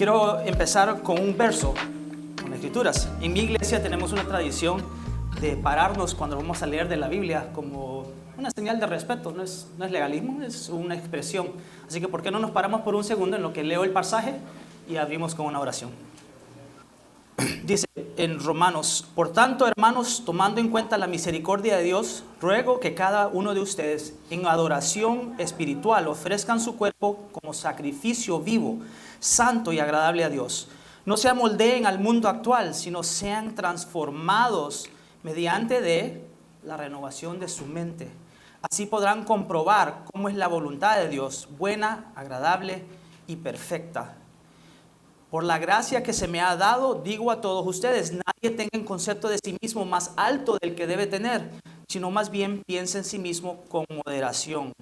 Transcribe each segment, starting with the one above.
Quiero empezar con un verso, con escrituras. En mi iglesia tenemos una tradición de pararnos cuando vamos a leer de la Biblia como una señal de respeto. No es legalismo, es una expresión. Así que ¿por qué no nos paramos por un segundo en lo que leo el pasaje y abrimos con una oración? Dice en Romanos: por tanto, hermanos, tomando en cuenta la misericordia de Dios, ruego que cada uno de ustedes en adoración espiritual ofrezcan su cuerpo como sacrificio vivo, santo y agradable a Dios. No se amoldeen al mundo actual, sino sean transformados mediante de la renovación de su mente. Así podrán comprobar cómo es la voluntad de Dios, buena, agradable y perfecta. Por la gracia que se me ha dado, digo a todos ustedes, nadie tenga un concepto de sí mismo más alto del que debe tener, sino más bien piense en sí mismo con moderación.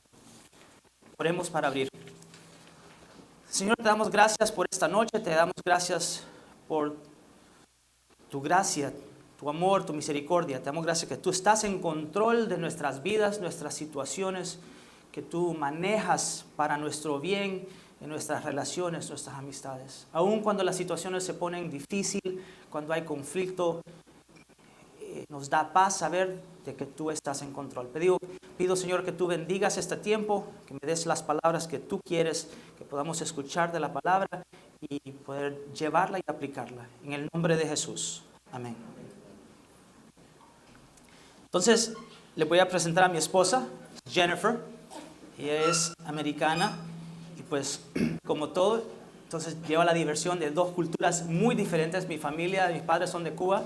Oremos para abrir. Señor, te damos gracias por esta noche, te damos gracias por tu gracia, tu amor, tu misericordia. Te damos gracias que tú estás en control de nuestras vidas, nuestras situaciones, que tú manejas para nuestro bien en nuestras relaciones, nuestras amistades. Aun cuando las situaciones se ponen difíciles, cuando hay conflicto, nos da paz saber de que tú estás en control. Pido, Señor, que tú bendigas este tiempo, que me des las palabras que tú quieres, que podamos escuchar de la palabra y poder llevarla y aplicarla. En el nombre de Jesús. Amén. Entonces, le voy a presentar a mi esposa, Jennifer. Ella es americana. Y pues, como todo, entonces lleva la diversión de dos culturas muy diferentes. Mi familia, mis padres son de Cuba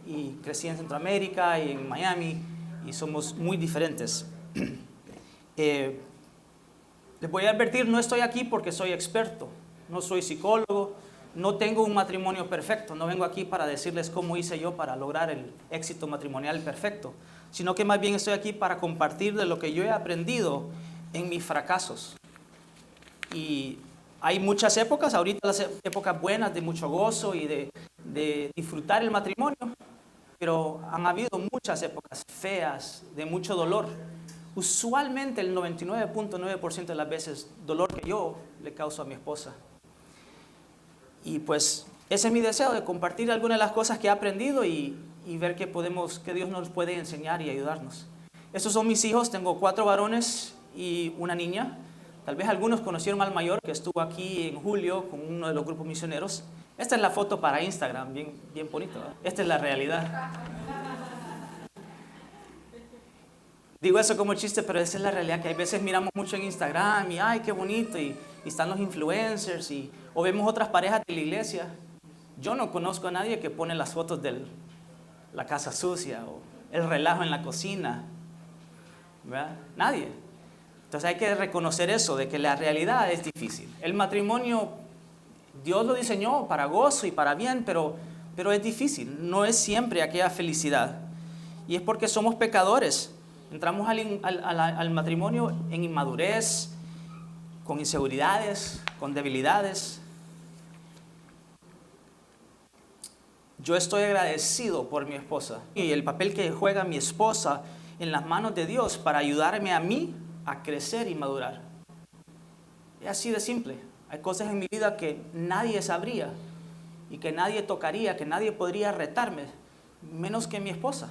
y crecí en Centroamérica y en Miami y somos muy diferentes. Les voy a advertir, no estoy aquí porque soy experto, no soy psicólogo, no tengo un matrimonio perfecto, no vengo aquí para decirles cómo hice yo para lograr el éxito matrimonial perfecto, sino que más bien estoy aquí para compartir de lo que yo he aprendido en mis fracasos. Y hay muchas épocas, ahorita las épocas buenas de mucho gozo y de disfrutar el matrimonio, pero han habido muchas épocas feas, de mucho dolor. Usualmente el 99.9% de las veces dolor que yo le causo a mi esposa. Y pues ese es mi deseo, de compartir algunas de las cosas que he aprendido y ver que Dios nos puede enseñar y ayudarnos. Estos son mis hijos, tengo 4 varones y una niña. Tal vez algunos conocieron al mayor que estuvo aquí en julio con uno de los grupos misioneros. Esta es la foto para Instagram, bien bonito, ¿verdad? Esta es la realidad. Digo eso como chiste, pero esa es la realidad, que hay veces miramos mucho en Instagram y ¡ay, qué bonito! Y están los influencers o vemos otras parejas de la iglesia. Yo no conozco a nadie que pone las fotos de la casa sucia o el relajo en la cocina, ¿verdad? Nadie. Entonces hay que reconocer eso, de que la realidad es difícil. El matrimonio, Dios lo diseñó para gozo y para bien, pero es difícil. No es siempre aquella felicidad. Y es porque somos pecadores. Entramos al matrimonio en inmadurez, con inseguridades, con debilidades. Yo estoy agradecido por mi esposa y el papel que juega mi esposa en las manos de Dios para ayudarme a mí a crecer y madurar. Es así de simple. Hay cosas en mi vida que nadie sabría y que nadie tocaría, que nadie podría retarme, menos que mi esposa.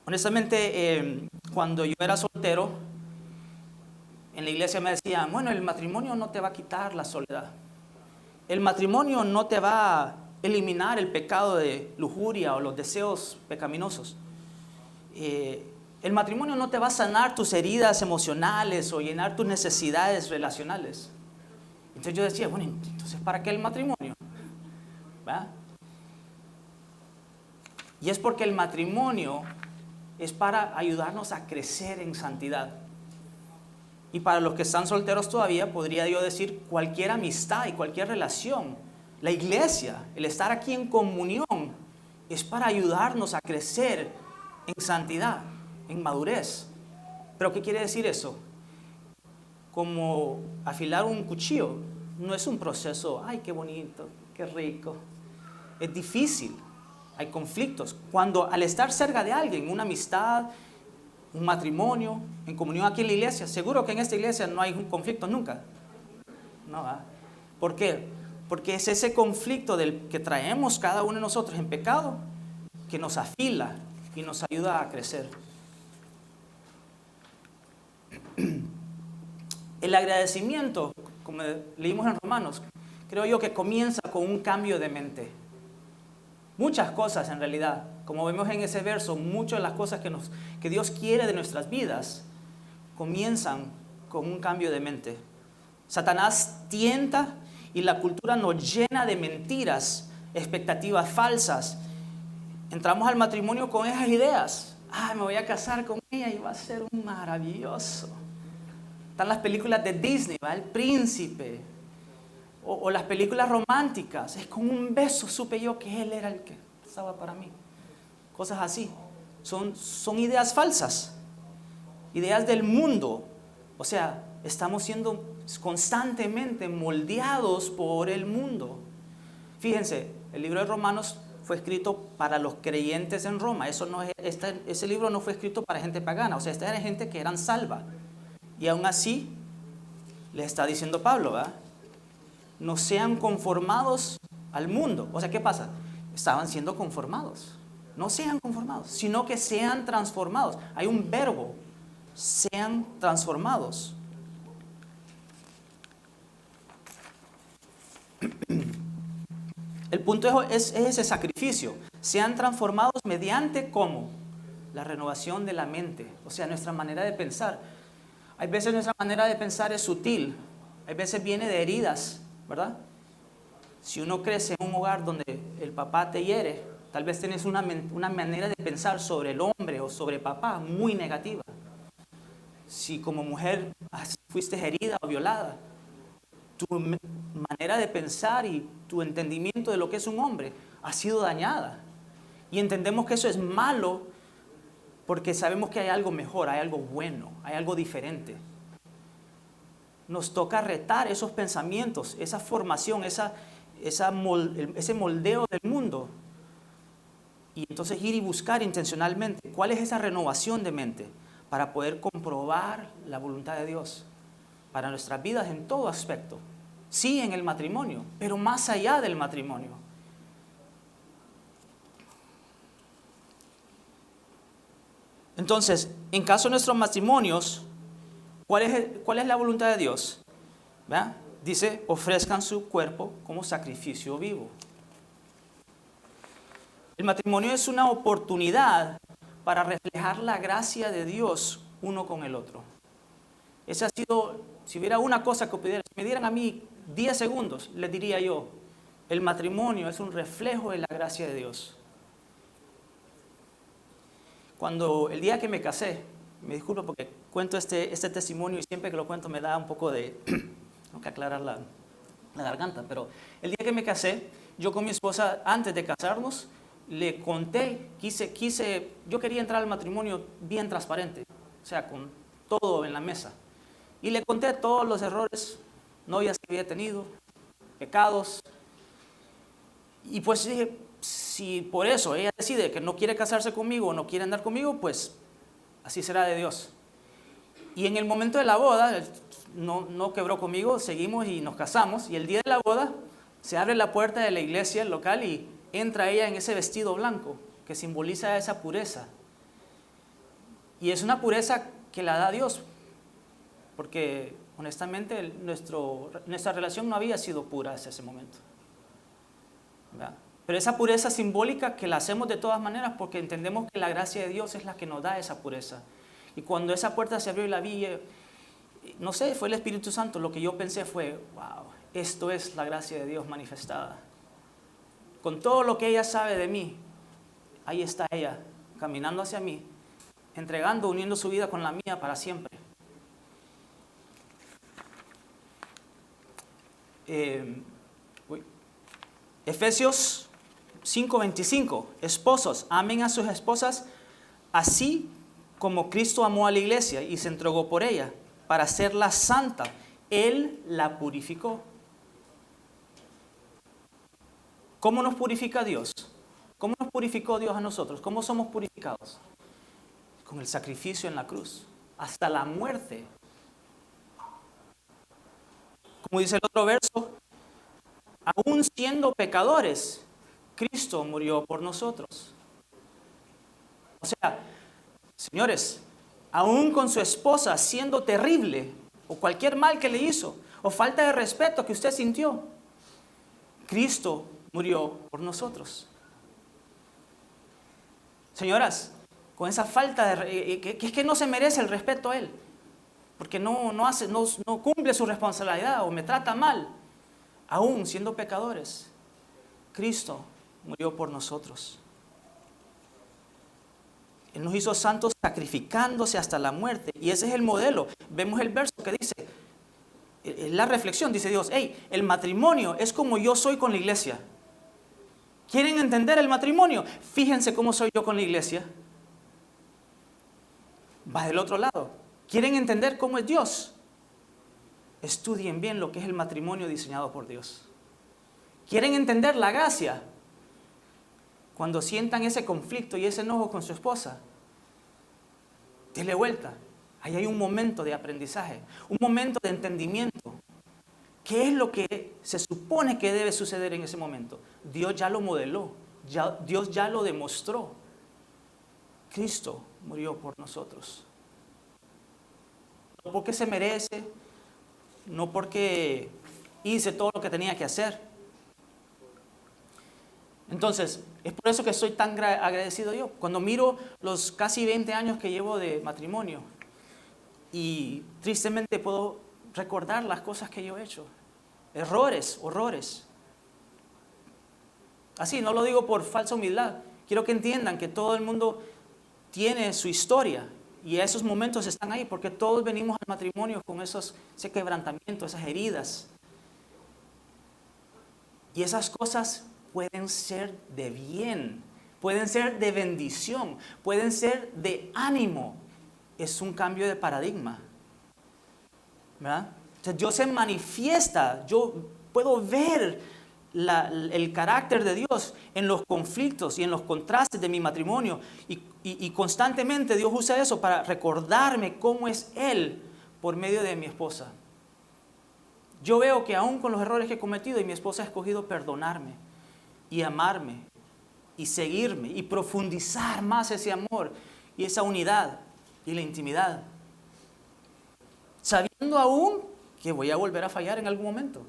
Honestamente, cuando yo era soltero, en la iglesia me decían, bueno, el matrimonio no te va a quitar la soledad. El matrimonio no te va a eliminar el pecado de lujuria o los deseos pecaminosos. El matrimonio no te va a sanar tus heridas emocionales o llenar tus necesidades relacionales. Entonces yo decía, bueno, entonces ¿para qué el matrimonio? ¿Va? Y es porque el matrimonio es para ayudarnos a crecer en santidad. Y para los que están solteros todavía, podría yo decir cualquier amistad y cualquier relación. La iglesia, el estar aquí en comunión, es para ayudarnos a crecer en santidad, en madurez. ¿Pero qué quiere decir eso? Como afilar un cuchillo. No es un proceso, ay, qué bonito, qué rico. Es difícil. Hay conflictos. Cuando al estar cerca de alguien, una amistad, un matrimonio, en comunión aquí en la iglesia, seguro que en esta iglesia no hay un conflicto nunca. No, ¿verdad? ¿Por qué? Porque es ese conflicto del que traemos cada uno de nosotros en pecado que nos afila y nos ayuda a crecer. El agradecimiento, como leímos en Romanos, creo yo que comienza con un cambio de mente. Muchas cosas en realidad, como vemos en ese verso, muchas de las cosas que Dios quiere de nuestras vidas comienzan con un cambio de mente. Satanás tienta y la cultura nos llena de mentiras, expectativas falsas. Entramos al matrimonio con esas ideas. Me voy a casar con ella y va a ser un maravilloso. Están las películas de Disney, ¿va? El príncipe. O las películas románticas. Es con un beso supe yo que él era el que estaba para mí. Cosas así. Son ideas falsas. Ideas del mundo. O sea, estamos siendo constantemente moldeados por el mundo. Fíjense, el libro de Romanos fue escrito para los creyentes en Roma. Ese libro no fue escrito para gente pagana. O sea, esta era gente que eran salva. Y aún así, le está diciendo Pablo, ¿verdad? No sean conformados al mundo. O sea, ¿qué pasa? Estaban siendo conformados. No sean conformados, sino que sean transformados. Hay un verbo, sean transformados. El punto es ese sacrificio. Sean transformados mediante ¿cómo? La renovación de la mente. O sea, nuestra manera de pensar. Hay veces nuestra manera de pensar es sutil. Hay veces viene de heridas, ¿verdad? Si uno crece en un hogar donde el papá te hiere, tal vez tienes una manera de pensar sobre el hombre o sobre papá muy negativa. Si como mujer fuiste herida o violada, tu manera de pensar y tu entendimiento de lo que es un hombre ha sido dañada. Y entendemos que eso es malo porque sabemos que hay algo mejor, hay algo bueno, hay algo diferente. Nos toca retar esos pensamientos, esa formación, ese moldeo del mundo. Y entonces ir y buscar intencionalmente cuál es esa renovación de mente para poder comprobar la voluntad de Dios para nuestras vidas en todo aspecto. Sí, en el matrimonio, pero más allá del matrimonio. Entonces, en caso de nuestros matrimonios, ¿cuál es la voluntad de Dios? ¿Verdad? Dice, ofrezcan su cuerpo como sacrificio vivo. El matrimonio es una oportunidad para reflejar la gracia de Dios uno con el otro. Ese ha sido, si hubiera una cosa que si me dieran a mí 10 segundos, les diría yo, el matrimonio es un reflejo de la gracia de Dios. Cuando el día que me casé, me disculpo porque cuento este testimonio y siempre que lo cuento me da un poco de, tengo que aclarar la garganta, pero el día que me casé, yo con mi esposa, antes de casarnos, le conté, yo quería entrar al matrimonio bien transparente, o sea, con todo en la mesa. Y le conté todos los errores, novias que había tenido, pecados. Y pues dije, si por eso ella decide que no quiere casarse conmigo o no quiere andar conmigo, pues así será de Dios. Y en el momento de la boda, no quebró conmigo, seguimos y nos casamos. Y el día de la boda, se abre la puerta de la iglesia local y entra ella en ese vestido blanco que simboliza esa pureza. Y es una pureza que la da Dios, porque honestamente nuestra relación no había sido pura hasta ese momento. ¿Verdad? Pero esa pureza simbólica que la hacemos de todas maneras porque entendemos que la gracia de Dios es la que nos da esa pureza. Y cuando esa puerta se abrió y la vi, no sé, fue el Espíritu Santo, lo que yo pensé fue, wow, esto es la gracia de Dios manifestada. Con todo lo que ella sabe de mí, ahí está ella, caminando hacia mí, entregando, uniendo su vida con la mía para siempre. Efesios 5:25, esposos, amen a sus esposas así como Cristo amó a la iglesia y se entregó por ella, para hacerla santa. Él la purificó. ¿Cómo nos purifica Dios? ¿Cómo nos purificó Dios a nosotros? ¿Cómo somos purificados? Con el sacrificio en la cruz, hasta la muerte. Como dice el otro verso, aún siendo pecadores, Cristo murió por nosotros. O sea, señores, aún con su esposa siendo terrible, o cualquier mal que le hizo, o falta de respeto que usted sintió, Cristo murió por nosotros. Señoras, con esa falta de... que es que no se merece el respeto a Él, porque no cumple su responsabilidad o me trata mal. Aún siendo pecadores, Cristo murió por nosotros. Él nos hizo santos sacrificándose hasta la muerte. Y ese es el modelo. Vemos el verso que dice, la reflexión, dice Dios, hey, el matrimonio es como yo soy con la iglesia. ¿Quieren entender el matrimonio? Fíjense cómo soy yo con la iglesia. Va del otro lado. ¿Quieren entender cómo es Dios? Estudien bien lo que es el matrimonio diseñado por Dios. ¿Quieren entender la gracia? Cuando sientan ese conflicto y ese enojo con su esposa, denle vuelta. Ahí hay un momento de aprendizaje, un momento de entendimiento. ¿Qué es lo que se supone que debe suceder en ese momento? Dios ya lo modeló, Dios ya lo demostró. Cristo murió por nosotros. No porque se merece, no porque hice todo lo que tenía que hacer. Entonces, es por eso que estoy tan agradecido yo. Cuando miro los casi 20 años que llevo de matrimonio y tristemente puedo recordar las cosas que yo he hecho. Errores, horrores. Así, no lo digo por falsa humildad. Quiero que entiendan que todo el mundo tiene su historia y esos momentos están ahí porque todos venimos al matrimonio con ese quebrantamiento, esas heridas. Y esas cosas pueden ser de bien, pueden ser de bendición, pueden ser de ánimo. Es un cambio de paradigma, ¿verdad? Entonces Dios se manifiesta, yo puedo ver el carácter de Dios en los conflictos y en los contrastes de mi matrimonio y constantemente Dios usa eso para recordarme cómo es Él por medio de mi esposa. Yo veo que aún con los errores que he cometido y mi esposa ha escogido perdonarme y amarme y seguirme y profundizar más ese amor y esa unidad y la intimidad, sabiendo aún que voy a volver a fallar en algún momento,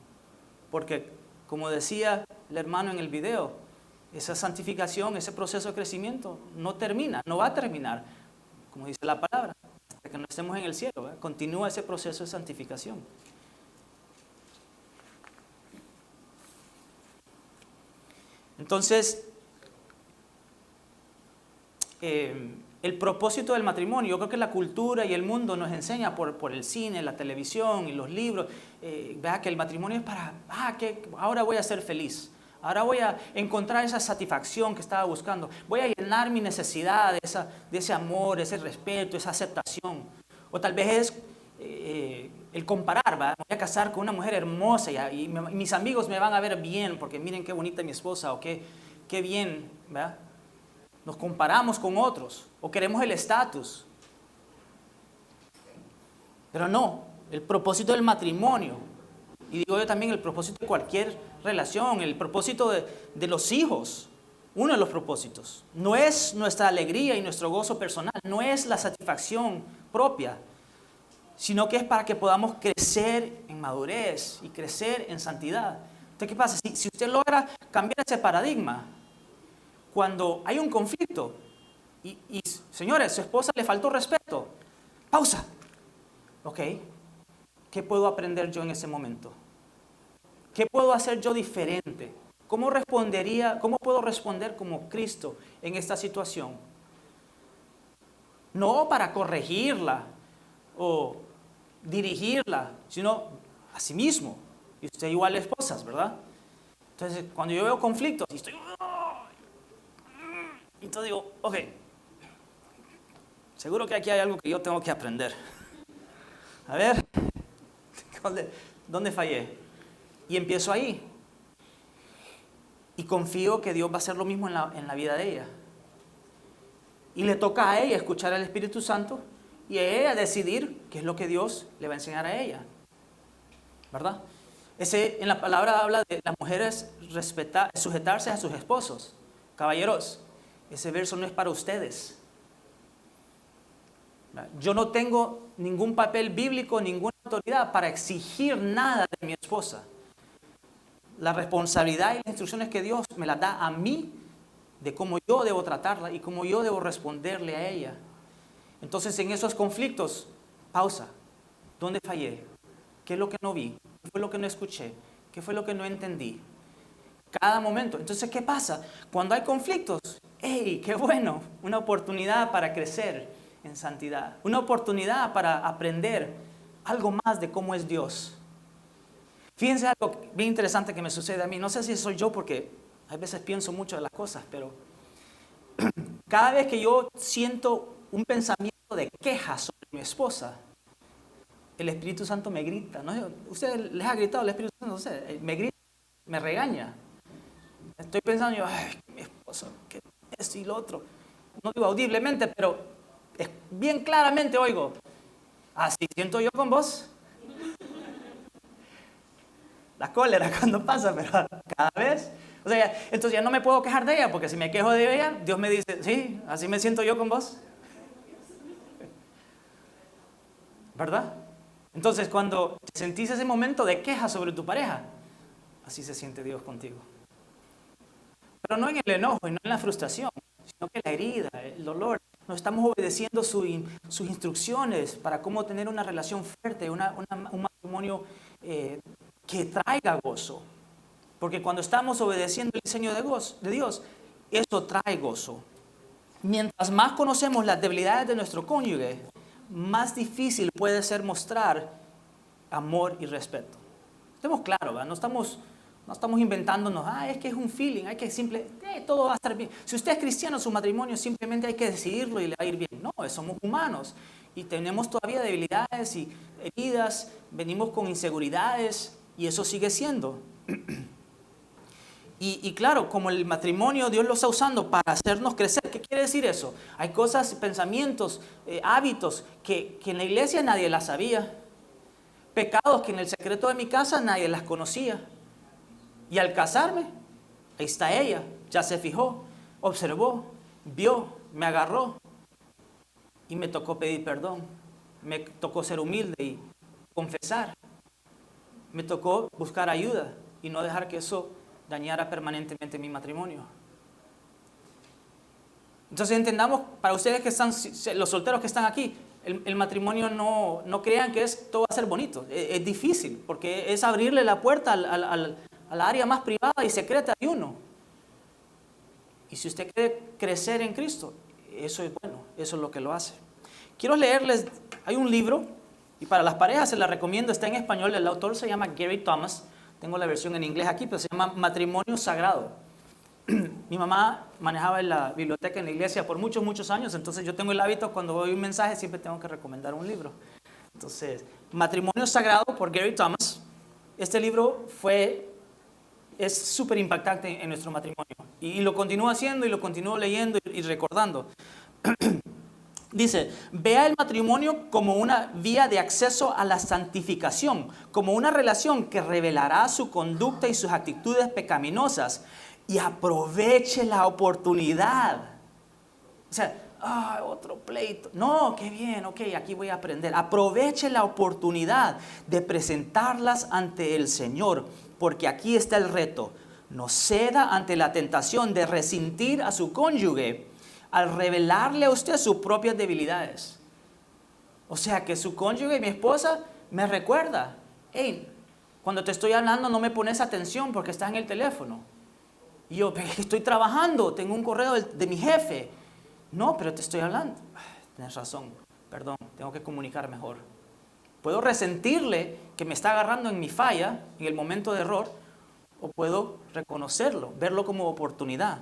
porque como decía el hermano en el video, esa santificación, ese proceso de crecimiento no termina, no va a terminar, como dice la palabra, hasta que no estemos en el cielo, ¿verdad? Continúa ese proceso de santificación. Entonces, el propósito del matrimonio, yo creo que la cultura y el mundo nos enseña por el cine, la televisión y los libros, vea que el matrimonio es para, que ahora voy a ser feliz, ahora voy a encontrar esa satisfacción que estaba buscando, voy a llenar mi necesidad de ese amor, ese respeto, esa aceptación. O tal vez es el comparar, ¿verdad? Me voy a casar con una mujer hermosa y mis amigos me van a ver bien porque miren qué bonita es mi esposa o qué bien, ¿verdad? Nos comparamos con otros o queremos el estatus. Pero no, el propósito del matrimonio, y digo yo también el propósito de cualquier relación, el propósito de los hijos, uno de los propósitos, no es nuestra alegría y nuestro gozo personal, no es la satisfacción propia, sino que es para que podamos crecer en madurez y crecer en santidad. Entonces, ¿qué pasa? Si usted logra cambiar ese paradigma, cuando hay un conflicto y señores, su esposa le faltó respeto, pausa. Ok, ¿qué puedo aprender yo en ese momento? ¿Qué puedo hacer yo diferente? ¿Cómo puedo responder como Cristo en esta situación? No para corregirla o dirigirla, sino a sí mismo. Y usted igual esposas, ¿verdad? Entonces, cuando yo veo conflictos y estoy... Entonces digo, ok, seguro que aquí hay algo que yo tengo que aprender. A ver, ¿dónde fallé? Y empiezo ahí. Y confío que Dios va a hacer lo mismo en la vida de ella. Y le toca a ella escuchar al Espíritu Santo y a ella decidir qué es lo que Dios le va a enseñar a ella. ¿Verdad? En la palabra habla de las mujeres sujetarse a sus esposos. Caballeros, ese verso no es para ustedes. Yo no tengo ningún papel bíblico, ninguna autoridad para exigir nada de mi esposa. La responsabilidad y las instrucciones que Dios me las da a mí de cómo yo debo tratarla y cómo yo debo responderle a ella. Entonces, en esos conflictos, pausa. ¿Dónde fallé? ¿Qué es lo que no vi? ¿Qué fue lo que no escuché? ¿Qué fue lo que no entendí? Cada momento. Entonces, ¿qué pasa? Cuando hay conflictos, ¡hey, qué bueno! Una oportunidad para crecer en santidad. Una oportunidad para aprender algo más de cómo es Dios. Fíjense algo bien interesante que me sucede a mí. No sé si soy yo porque a veces pienso mucho de las cosas, pero cada vez que yo siento un pensamiento de queja sobre mi esposa, el Espíritu Santo me grita. ¿No? ¿Ustedes les ha gritado el Espíritu Santo? No sé, me grita, me regaña. Estoy pensando yo, ay, mi esposa, que esto y lo otro. No digo audiblemente, pero bien claramente oigo. Así siento yo con vos. La cólera cuando pasa, pero cada vez. O sea, entonces ya no me puedo quejar de ella, porque si me quejo de ella, Dios me dice, sí, así me siento yo con vos. ¿Verdad? Entonces, cuando sentís ese momento de queja sobre tu pareja, así se siente Dios contigo. Pero no en el enojo y no en la frustración, sino que la herida, el dolor. No estamos obedeciendo sus instrucciones para cómo tener una relación fuerte, un matrimonio que traiga gozo. Porque cuando estamos obedeciendo el diseño de Dios, eso trae gozo. Mientras más conocemos las debilidades de nuestro cónyuge, más difícil puede ser mostrar amor y respeto. Estemos claros, ¿verdad? No estamos inventándonos, es que es un feeling, hay que todo va a estar bien. Si usted es cristiano, su matrimonio simplemente hay que decidirlo y le va a ir bien. No, somos humanos y tenemos todavía debilidades y heridas, venimos con inseguridades y eso sigue siendo. Y claro, como el matrimonio Dios lo está usando para hacernos crecer. ¿Qué quiere decir eso? Hay cosas, pensamientos, hábitos que en la iglesia nadie las sabía. Pecados que en el secreto de mi casa nadie las conocía. Y al casarme, ahí está ella, ya se fijó, observó, vio, me agarró. Y me tocó pedir perdón. Me tocó ser humilde y confesar. Me tocó buscar ayuda y no dejar que eso dañara permanentemente mi matrimonio. Entonces entendamos, para ustedes que están, los solteros que están aquí, el matrimonio no crean que todo va a ser bonito. Es difícil, porque es abrirle la puerta al área más privada y secreta de uno. Y si usted quiere crecer en Cristo, eso es bueno, eso es lo que lo hace. Quiero leerles, hay un libro, y para las parejas se la recomiendo, está en español, el autor se llama Gary Thomas. Tengo la versión en inglés aquí, pero se llama Matrimonio Sagrado. Mi mamá manejaba en la biblioteca en la iglesia por muchos, muchos años, entonces yo tengo el hábito, cuando doy un mensaje, siempre tengo que recomendar un libro. Entonces, Matrimonio Sagrado por Gary Thomas. Este libro es súper impactante en nuestro matrimonio. Y lo continúo haciendo y lo continúo leyendo y recordando. Dice, vea el matrimonio como una vía de acceso a la santificación, como una relación que revelará su conducta y sus actitudes pecaminosas, y aproveche la oportunidad. O sea, otro pleito. No, qué bien, ok, aquí voy a aprender. Aproveche la oportunidad de presentarlas ante el Señor, porque aquí está el reto. No ceda ante la tentación de resentir a su cónyuge al revelarle a usted sus propias debilidades. O sea, que su cónyuge, mi esposa, me recuerda, hey, cuando te estoy hablando no me pones atención porque estás en el teléfono. Y yo, estoy trabajando, tengo un correo de mi jefe. No, pero te estoy hablando. Tienes razón, perdón, tengo que comunicar mejor. Puedo resentirle que me está agarrando en mi falla, en el momento de error, o puedo reconocerlo, verlo como oportunidad.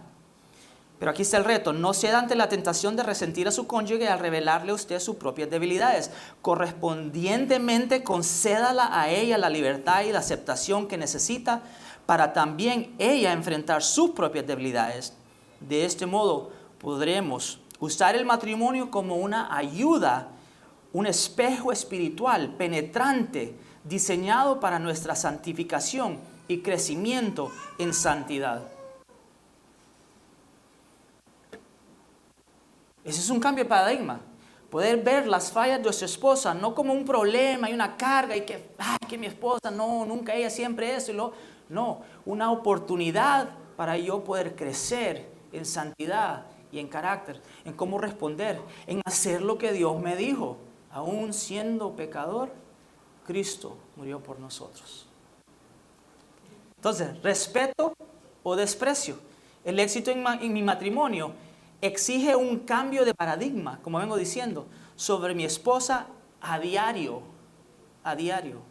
Pero aquí está el reto, no ceda ante la tentación de resentir a su cónyuge al revelarle a usted sus propias debilidades. Correspondientemente, concédala a ella la libertad y la aceptación que necesita para también ella enfrentar sus propias debilidades. De este modo, podremos usar el matrimonio como una ayuda, un espejo espiritual penetrante diseñado para nuestra santificación y crecimiento en santidad. Ese es un cambio de paradigma. Poder ver las fallas de su esposa no como un problema y una carga y que mi esposa, no, nunca ella, siempre eso y lo. No, una oportunidad para yo poder crecer en santidad y en carácter, en cómo responder, en hacer lo que Dios me dijo. Aún siendo pecador, Cristo murió por nosotros. Entonces, respeto o desprecio. El éxito en mi matrimonio exige un cambio de paradigma, como vengo diciendo, sobre mi esposa a diario. A diario.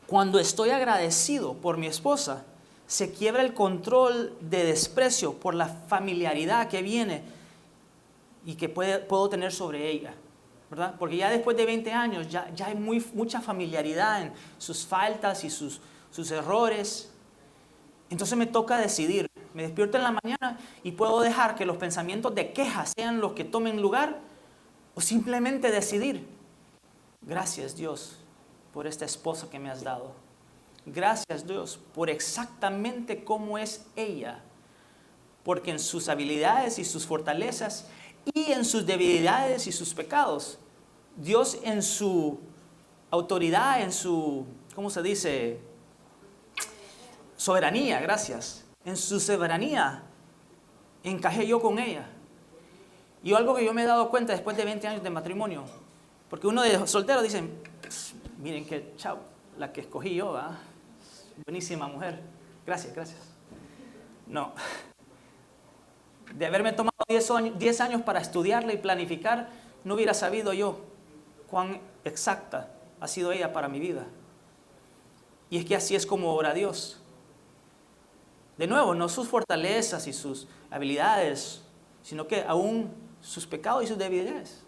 Cuando estoy agradecido por mi esposa, se quiebra el control de desprecio por la familiaridad que viene y que puedo tener sobre ella, ¿verdad? Porque ya después de 20 años ya hay mucha familiaridad en sus faltas y sus errores. Entonces me toca decidir. Me despierto en la mañana y puedo dejar que los pensamientos de queja sean los que tomen lugar o simplemente decidir, gracias Dios por esta esposa que me has dado. Gracias Dios por exactamente cómo es ella. Porque en sus habilidades y sus fortalezas y en sus debilidades y sus pecados, Dios en su autoridad, en su, ¿cómo se dice? Soberanía, gracias. En su soberanía encajé yo con ella. Y algo que yo me he dado cuenta después de 20 años de matrimonio, porque uno de solteros dice, miren que chao, la que escogí yo, ¿verdad? Buenísima mujer. Gracias, gracias. No. De haberme tomado 10 años para estudiarla y planificar, no hubiera sabido yo cuán exacta ha sido ella para mi vida. Y es que así es como obra Dios. De nuevo, no sus fortalezas y sus habilidades, sino que aún sus pecados y sus debilidades,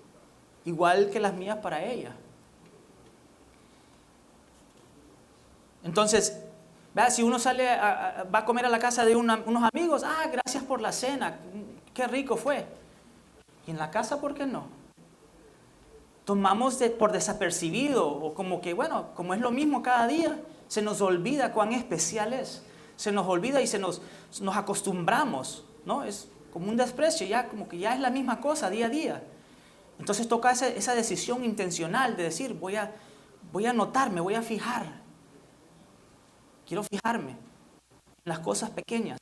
igual que las mías para ella. Entonces, vea, si uno va a comer a la casa de unos amigos, gracias por la cena, qué rico fue. Y en la casa, ¿por qué no? Tomamos por desapercibido, o como que, bueno, como es lo mismo cada día, se nos olvida cuán especial es. Se nos olvida y nos acostumbramos, ¿no? Es como un desprecio, ya como que ya es la misma cosa día a día. Entonces toca esa decisión intencional de decir, voy a notar, me voy a fijar. Quiero fijarme en las cosas pequeñas.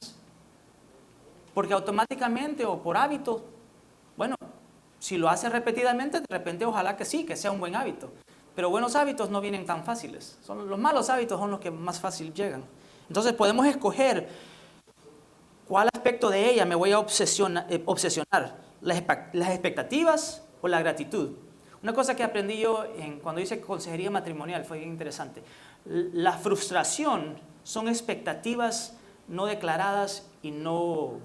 Porque automáticamente o por hábito, bueno, si lo hace repetidamente, de repente ojalá que sí, que sea un buen hábito. Pero buenos hábitos no vienen tan fáciles. Los malos hábitos son los que más fácil llegan. Entonces podemos escoger cuál aspecto de ella me voy a obsesionar, las expectativas o la gratitud. Una cosa que aprendí yo cuando hice consejería matrimonial fue bien interesante. La frustración son expectativas no declaradas y no,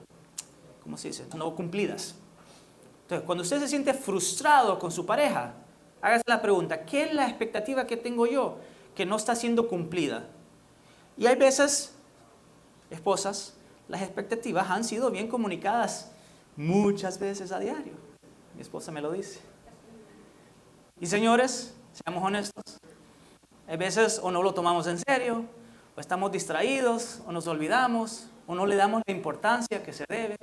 ¿cómo se dice? No cumplidas. Entonces, cuando usted se siente frustrado con su pareja, hágase la pregunta, ¿qué es la expectativa que tengo yo que no está siendo cumplida? Y hay veces, esposas, las expectativas han sido bien comunicadas muchas veces a diario. Mi esposa me lo dice. Y señores, seamos honestos. Hay veces o no lo tomamos en serio, o estamos distraídos, o nos olvidamos, o no le damos la importancia que se debe.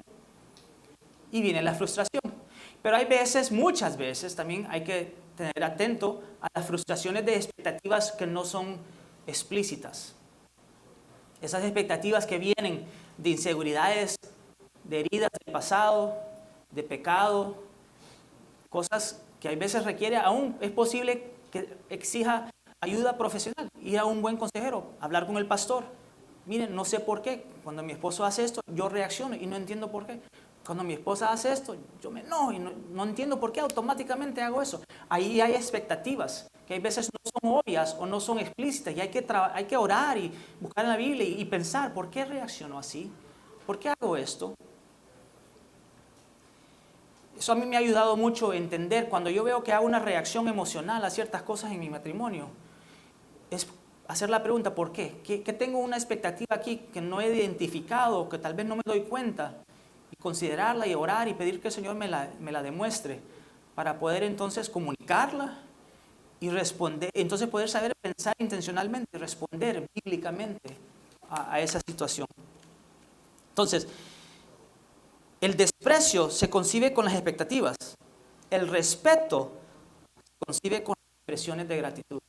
Y viene la frustración. Pero hay veces, muchas veces, también hay que tener atento a las frustraciones de expectativas que no son explícitas. Esas expectativas que vienen de inseguridades, de heridas del pasado, de pecado, cosas que hay veces requiere, aún es posible que exija ayuda profesional, ir a un buen consejero, hablar con el pastor. Miren, no sé por qué, cuando mi esposo hace esto, yo reacciono y no entiendo por qué. Cuando mi esposa hace esto, yo me enojo y no entiendo por qué automáticamente hago eso. Ahí hay expectativas que hay veces no son obvias o no son explícitas y hay que orar y buscar en la Biblia y pensar, ¿por qué reacciono así? ¿Por qué hago esto? Eso a mí me ha ayudado mucho a entender cuando yo veo que hago una reacción emocional a ciertas cosas en mi matrimonio. Es hacer la pregunta, ¿por qué? ¿Qué tengo una expectativa aquí que no he identificado, que tal vez no me doy cuenta? Y considerarla y orar y pedir que el Señor me la demuestre para poder entonces comunicarla y responder, entonces poder saber pensar intencionalmente y responder bíblicamente a esa situación. Entonces, el desprecio se concibe con las expectativas. El respeto se concibe con las expresiones de gratitud.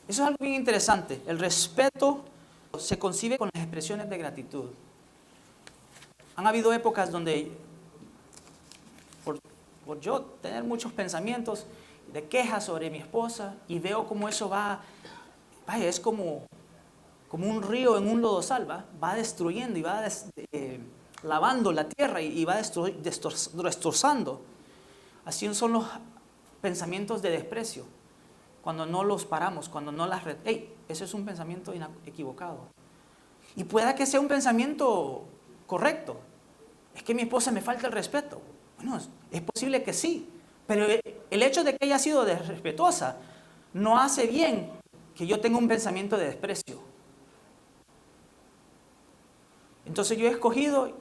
Eso es algo bien interesante. El respeto se concibe con las expresiones de gratitud. Han habido épocas donde, por yo tener muchos pensamientos de quejas sobre mi esposa, y veo cómo eso vaya, es como un río en un lodazal, va destruyendo y va lavando la tierra y va destrozando. Así son los pensamientos de desprecio. Cuando no los paramos, cuando no las... eso es un pensamiento equivocado. Y pueda que sea un pensamiento correcto. Es que mi esposa me falta el respeto. Bueno, es posible que sí. Pero el hecho de que haya sido desrespetuosa no hace bien que yo tenga un pensamiento de desprecio. Entonces yo he escogido,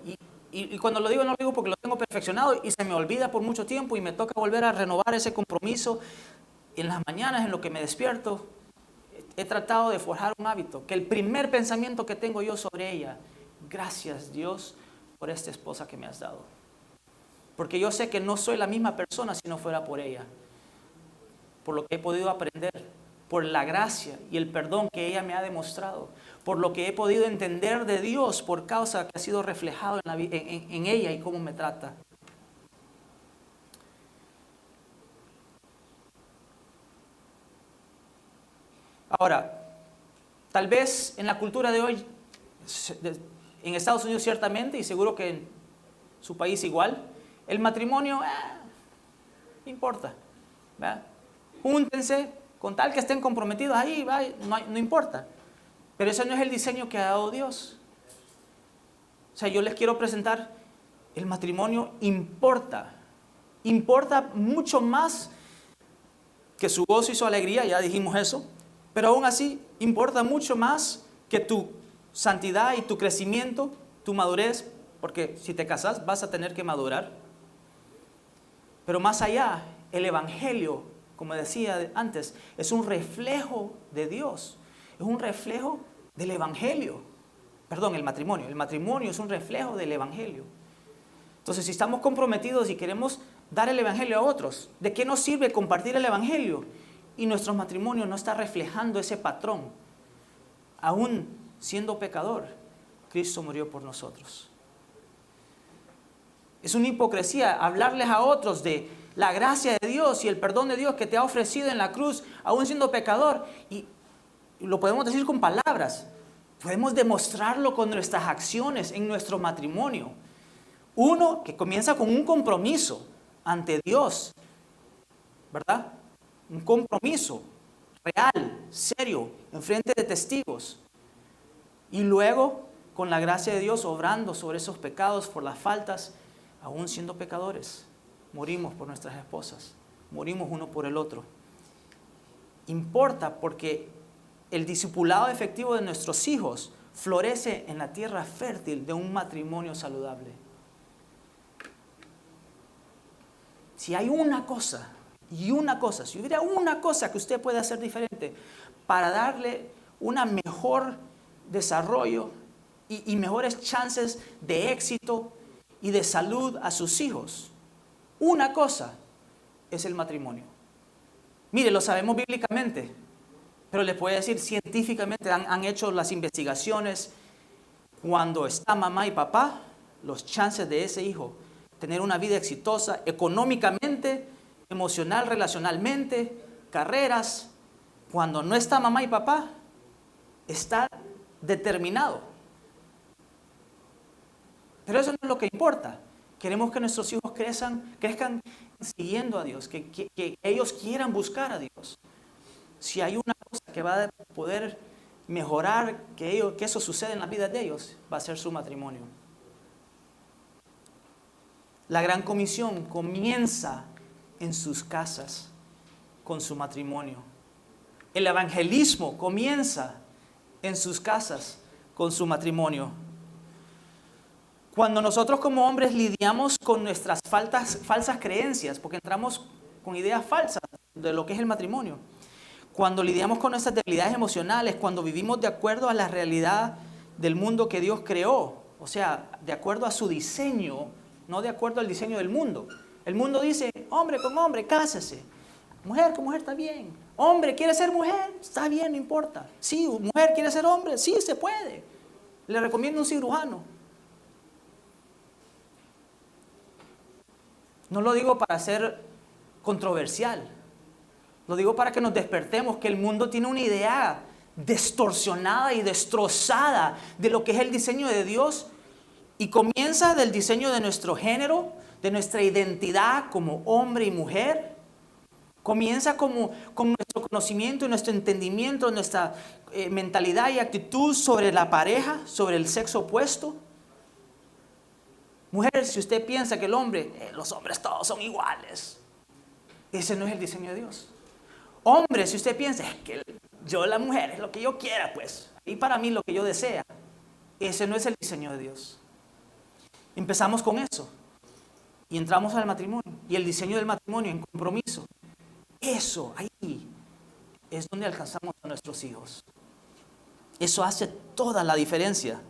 y cuando lo digo no lo digo porque lo tengo perfeccionado y se me olvida por mucho tiempo y me toca volver a renovar ese compromiso en las mañanas en lo que me despierto. He tratado de forjar un hábito, que el primer pensamiento que tengo yo sobre ella, gracias Dios por esta esposa que me has dado. Porque yo sé que no soy la misma persona si no fuera por ella. Por lo que he podido aprender, por la gracia y el perdón que ella me ha demostrado, por lo que he podido entender de Dios por causa que ha sido reflejado en ella y cómo me trata. Ahora, tal vez en la cultura de hoy, en Estados Unidos ciertamente, y seguro que en su país igual, el matrimonio, no importa, ¿verdad? Júntense, con tal que estén comprometidos ahí, no importa. Pero ese no es el diseño que ha dado Dios. O sea, yo les quiero presentar, el matrimonio importa mucho más que su gozo y su alegría, ya dijimos eso, pero aún así importa mucho más que tu santidad y tu crecimiento, tu madurez, porque si te casas vas a tener que madurar. Pero más allá, el evangelio, como decía antes, es un reflejo de Dios, es un reflejo del evangelio. Perdón, el matrimonio es un reflejo del evangelio. Entonces, si estamos comprometidos y queremos dar el evangelio a otros, ¿de qué nos sirve compartir el evangelio? Y nuestro matrimonio no está reflejando ese patrón. Aún siendo pecador, Cristo murió por nosotros. Es una hipocresía hablarles a otros de la gracia de Dios y el perdón de Dios que te ha ofrecido en la cruz, aún siendo pecador. Y lo podemos decir con palabras. Podemos demostrarlo con nuestras acciones en nuestro matrimonio. Uno, que comienza con un compromiso ante Dios, ¿verdad? Un compromiso real, serio, en frente de testigos. Y luego, con la gracia de Dios, obrando sobre esos pecados por las faltas, aún siendo pecadores, morimos por nuestras esposas, morimos uno por el otro. Importa porque el discipulado efectivo de nuestros hijos florece en la tierra fértil de un matrimonio saludable. Si hay una cosa, si hubiera una cosa que usted puede hacer diferente para darle una mejor desarrollo y mejores chances de éxito y de salud a sus hijos, una cosa es el matrimonio. Mire, lo sabemos bíblicamente, pero les puedo decir científicamente, han hecho las investigaciones. Cuando está mamá y papá, los chances de ese hijo tener una vida exitosa económicamente, emocional, relacionalmente, carreras, cuando no está mamá y papá, está determinado. Pero eso no es lo que importa. Queremos que nuestros hijos crezcan siguiendo a Dios, que ellos quieran buscar a Dios. Si hay una cosa que va a poder mejorar que eso suceda en la vida de ellos, va a ser su matrimonio. La gran comisión comienza en sus casas con su matrimonio. El evangelismo comienza en sus casas con su matrimonio. Cuando nosotros como hombres lidiamos con nuestras falsas creencias, porque entramos con ideas falsas de lo que es el matrimonio. Cuando lidiamos con nuestras debilidades emocionales, cuando vivimos de acuerdo a la realidad del mundo que Dios creó, o sea, de acuerdo a su diseño, no de acuerdo al diseño del mundo. El mundo dice, hombre con hombre, cásese. Mujer con mujer está bien. Hombre quiere ser mujer, está bien, no importa. Sí, mujer quiere ser hombre, sí, se puede. Le recomiendo un cirujano. No lo digo para ser controversial. Lo digo para que nos despertemos que el mundo tiene una idea distorsionada y destrozada de lo que es el diseño de Dios. Y comienza del diseño de nuestro género, de nuestra identidad como hombre y mujer. Comienza con nuestro conocimiento y nuestro entendimiento, nuestra mentalidad y actitud sobre la pareja, sobre el sexo opuesto. Mujer, si usted piensa que los hombres todos son iguales, ese no es el diseño de Dios. Hombre, si usted piensa que yo, la mujer, es lo que yo quiera, pues, y para mí lo que yo desea, ese no es el diseño de Dios. Empezamos con eso y entramos al matrimonio y el diseño del matrimonio en compromiso. Eso, ahí es donde alcanzamos a nuestros hijos. Eso hace toda la diferencia.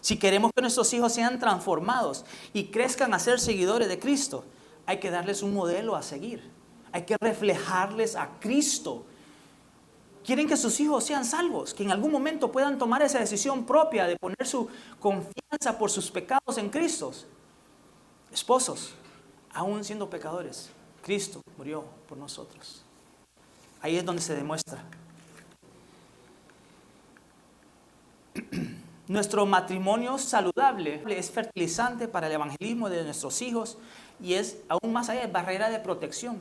Si queremos que nuestros hijos sean transformados y crezcan a ser seguidores de Cristo, hay que darles un modelo a seguir. Hay que reflejarles a Cristo. Quieren que sus hijos sean salvos, que en algún momento puedan tomar esa decisión propia de poner su confianza por sus pecados en Cristo. Esposos, aún siendo pecadores, Cristo murió por nosotros. Ahí es donde se demuestra. Nuestro matrimonio saludable es fertilizante para el evangelismo de nuestros hijos y es aún más allá, es barrera de protección.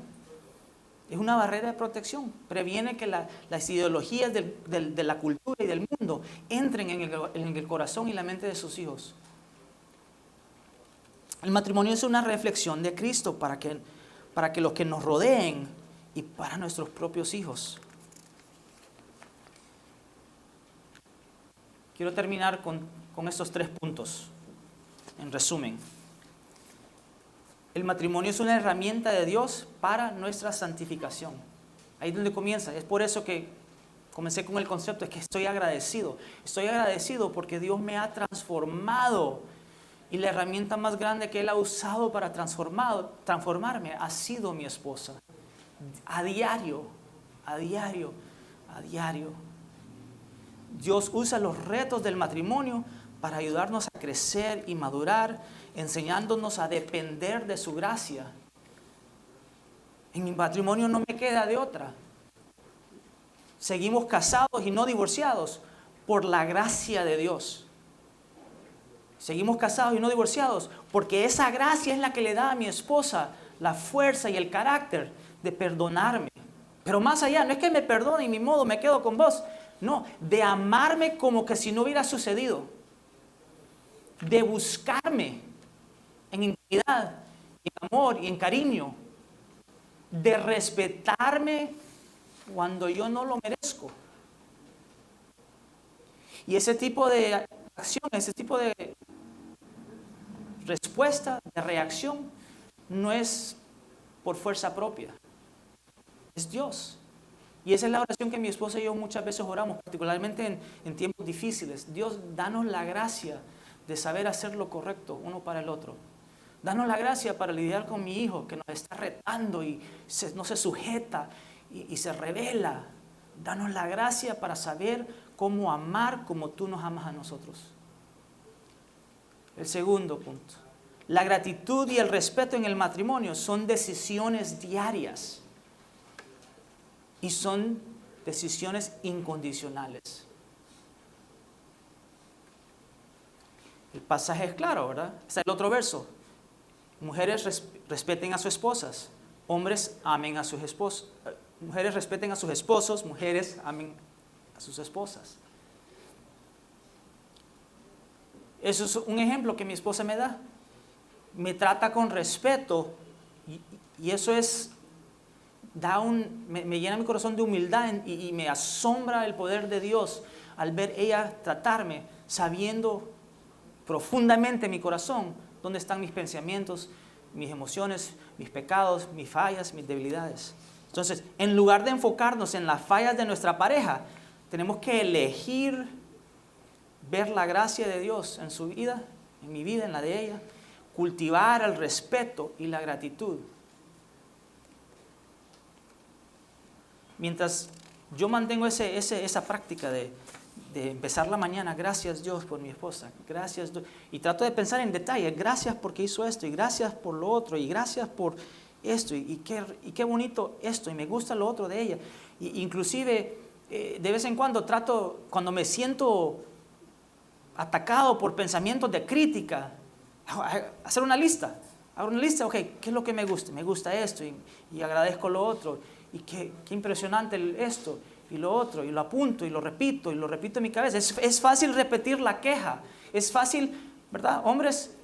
Es una barrera de protección. Previene que las ideologías de la cultura y del mundo entren en el corazón y la mente de sus hijos. El matrimonio es una reflexión de Cristo para que los que nos rodeen y para nuestros propios hijos. Quiero terminar con estos 3 puntos. En resumen, el matrimonio es una herramienta de Dios para nuestra santificación. Ahí es donde comienza. Es por eso que comencé con el concepto, es que estoy agradecido. Estoy agradecido porque Dios me ha transformado. Y la herramienta más grande que Él ha usado para transformarme ha sido mi esposa. A diario. Dios usa los retos del matrimonio para ayudarnos a crecer y madurar, enseñándonos a depender de su gracia. En mi matrimonio no me queda de otra. Seguimos casados y no divorciados por la gracia de Dios. Seguimos casados y no divorciados porque esa gracia es la que le da a mi esposa la fuerza y el carácter de perdonarme. Pero más allá, no es que me perdone y ni modo me quedo con vos. No, de amarme como que si no hubiera sucedido. De buscarme en intimidad, en amor y en cariño. De respetarme cuando yo no lo merezco. Y ese tipo de acción, ese tipo de respuesta, de reacción, no es por fuerza propia. Es Dios. Y esa es la oración que mi esposa y yo muchas veces oramos, particularmente en tiempos difíciles. Dios, danos la gracia de saber hacer lo correcto uno para el otro. Danos la gracia para lidiar con mi hijo que nos está retando y no se sujeta y se revela. Danos la gracia para saber cómo amar como tú nos amas a nosotros. El segundo punto. La gratitud y el respeto en el matrimonio son decisiones diarias. Y son decisiones incondicionales. El pasaje es claro, ¿verdad? Está el otro verso. Mujeres respeten a sus esposas. Hombres amen a sus esposos. Mujeres respeten a sus esposos. Mujeres amen a sus esposas. Eso es un ejemplo que mi esposa me da. Me trata con respeto y eso es... me llena mi corazón de humildad y me asombra el poder de Dios al ver ella tratarme sabiendo profundamente en mi corazón dónde están mis pensamientos, mis emociones, mis pecados, mis fallas, mis debilidades. Entonces, en lugar de enfocarnos en las fallas de nuestra pareja, tenemos que elegir ver la gracia de Dios en su vida, en mi vida, en la de ella, cultivar el respeto y la gratitud. Mientras yo mantengo esa práctica de empezar la mañana, gracias Dios por mi esposa, gracias Dios, y trato de pensar en detalle, gracias porque hizo esto, y gracias por lo otro, y gracias por esto, y qué bonito esto, y me gusta lo otro de ella. Inclusive, de vez en cuando trato, cuando me siento atacado por pensamientos de crítica, hacer una lista. Hago una lista, ok, ¿qué es lo que me gusta? Me gusta esto y agradezco lo otro. Y qué impresionante esto y lo otro. Y lo apunto y lo repito en mi cabeza. Es fácil repetir la queja. Es fácil, ¿verdad? Hombres,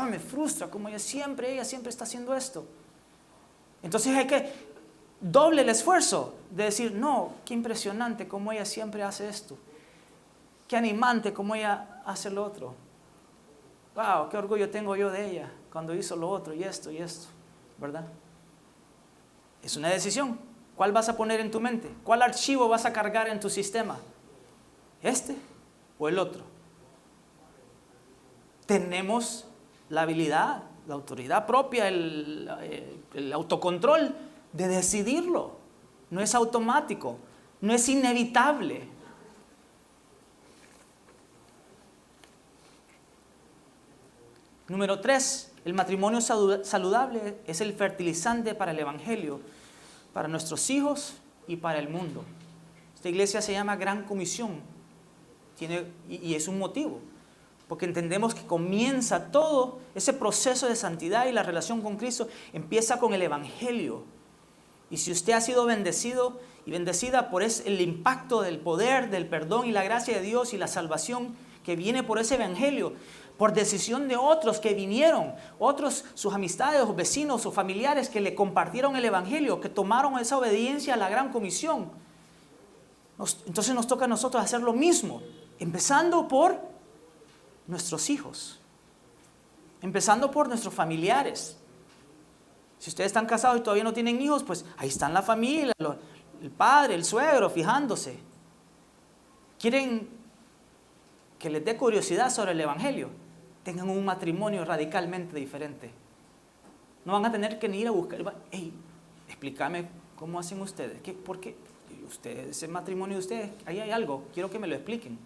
me frustra como ella siempre está haciendo esto. Entonces hay que doble el esfuerzo de decir, no, qué impresionante como ella siempre hace esto. Qué animante como ella hace lo otro. Wow, qué orgullo tengo yo de ella cuando hizo lo otro y esto, ¿verdad? Es una decisión. ¿Cuál vas a poner en tu mente? ¿Cuál archivo vas a cargar en tu sistema? ¿Este o el otro? Tenemos la habilidad, la autoridad propia, el autocontrol de decidirlo. No es automático, no es inevitable. Número 3, el matrimonio saludable es el fertilizante para el evangelio, para nuestros hijos y para el mundo. Esta iglesia se llama Gran Comisión, y es un motivo, porque entendemos que comienza todo ese proceso de santidad y la relación con Cristo empieza con el evangelio. Y si usted ha sido bendecido y bendecida por el impacto del poder, del perdón y la gracia de Dios y la salvación que viene por ese evangelio, por decisión de otros que vinieron, otros, sus amistades o vecinos o familiares que le compartieron el evangelio, que tomaron esa obediencia a la gran comisión. Entonces nos toca a nosotros hacer lo mismo, empezando por nuestros hijos, empezando por nuestros familiares. Si ustedes están casados y todavía no tienen hijos, pues ahí están la familia, el padre, el suegro, fijándose. ¿Quieren que les dé curiosidad sobre el evangelio? Tengan un matrimonio radicalmente diferente. No van a tener que ni ir a buscar. Hey, explícame cómo hacen ustedes. ¿Por qué? Ustedes, ese matrimonio de ustedes, ahí hay algo. Quiero que me lo expliquen.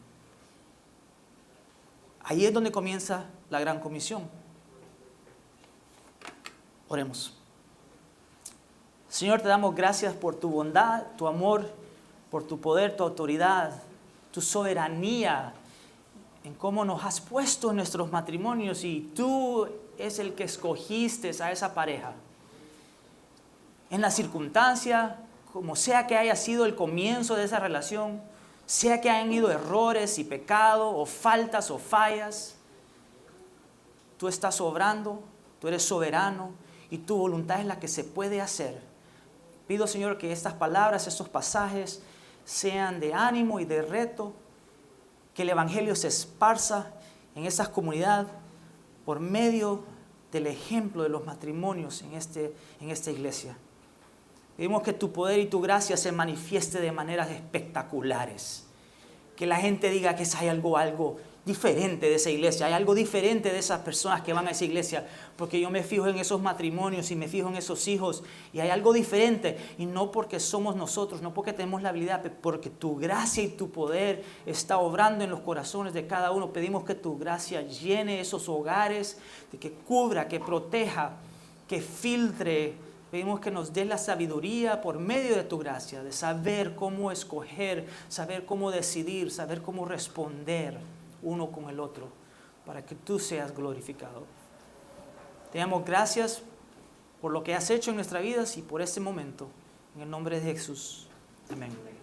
Ahí es donde comienza la gran comisión. Oremos. Señor, te damos gracias por tu bondad, tu amor, por tu poder, tu autoridad, tu soberanía, en cómo nos has puesto en nuestros matrimonios y tú es el que escogiste a esa pareja. En la circunstancia, como sea que haya sido el comienzo de esa relación, sea que hayan ido errores y pecado o faltas o fallas, tú estás obrando, tú eres soberano y tu voluntad es la que se puede hacer. Pido, Señor, que estas palabras, estos pasajes sean de ánimo y de reto, que el evangelio se esparza en esa comunidad por medio del ejemplo de los matrimonios en esta iglesia. Pedimos que tu poder y tu gracia se manifieste de maneras espectaculares. Que la gente diga que hay algo diferente de esa iglesia, hay algo diferente de esas personas que van a esa iglesia, porque yo me fijo en esos matrimonios y me fijo en esos hijos y hay algo diferente, y no porque somos nosotros, no porque tenemos la habilidad, porque tu gracia y tu poder está obrando en los corazones de cada uno. Pedimos que tu gracia llene esos hogares, de que cubra, que proteja, que filtre. Pedimos que nos dé la sabiduría por medio de tu gracia, de saber cómo escoger, saber cómo decidir, saber cómo responder uno con el otro, para que tú seas glorificado. Te damos gracias por lo que has hecho en nuestras vidas y por este momento. En el nombre de Jesús. Amén.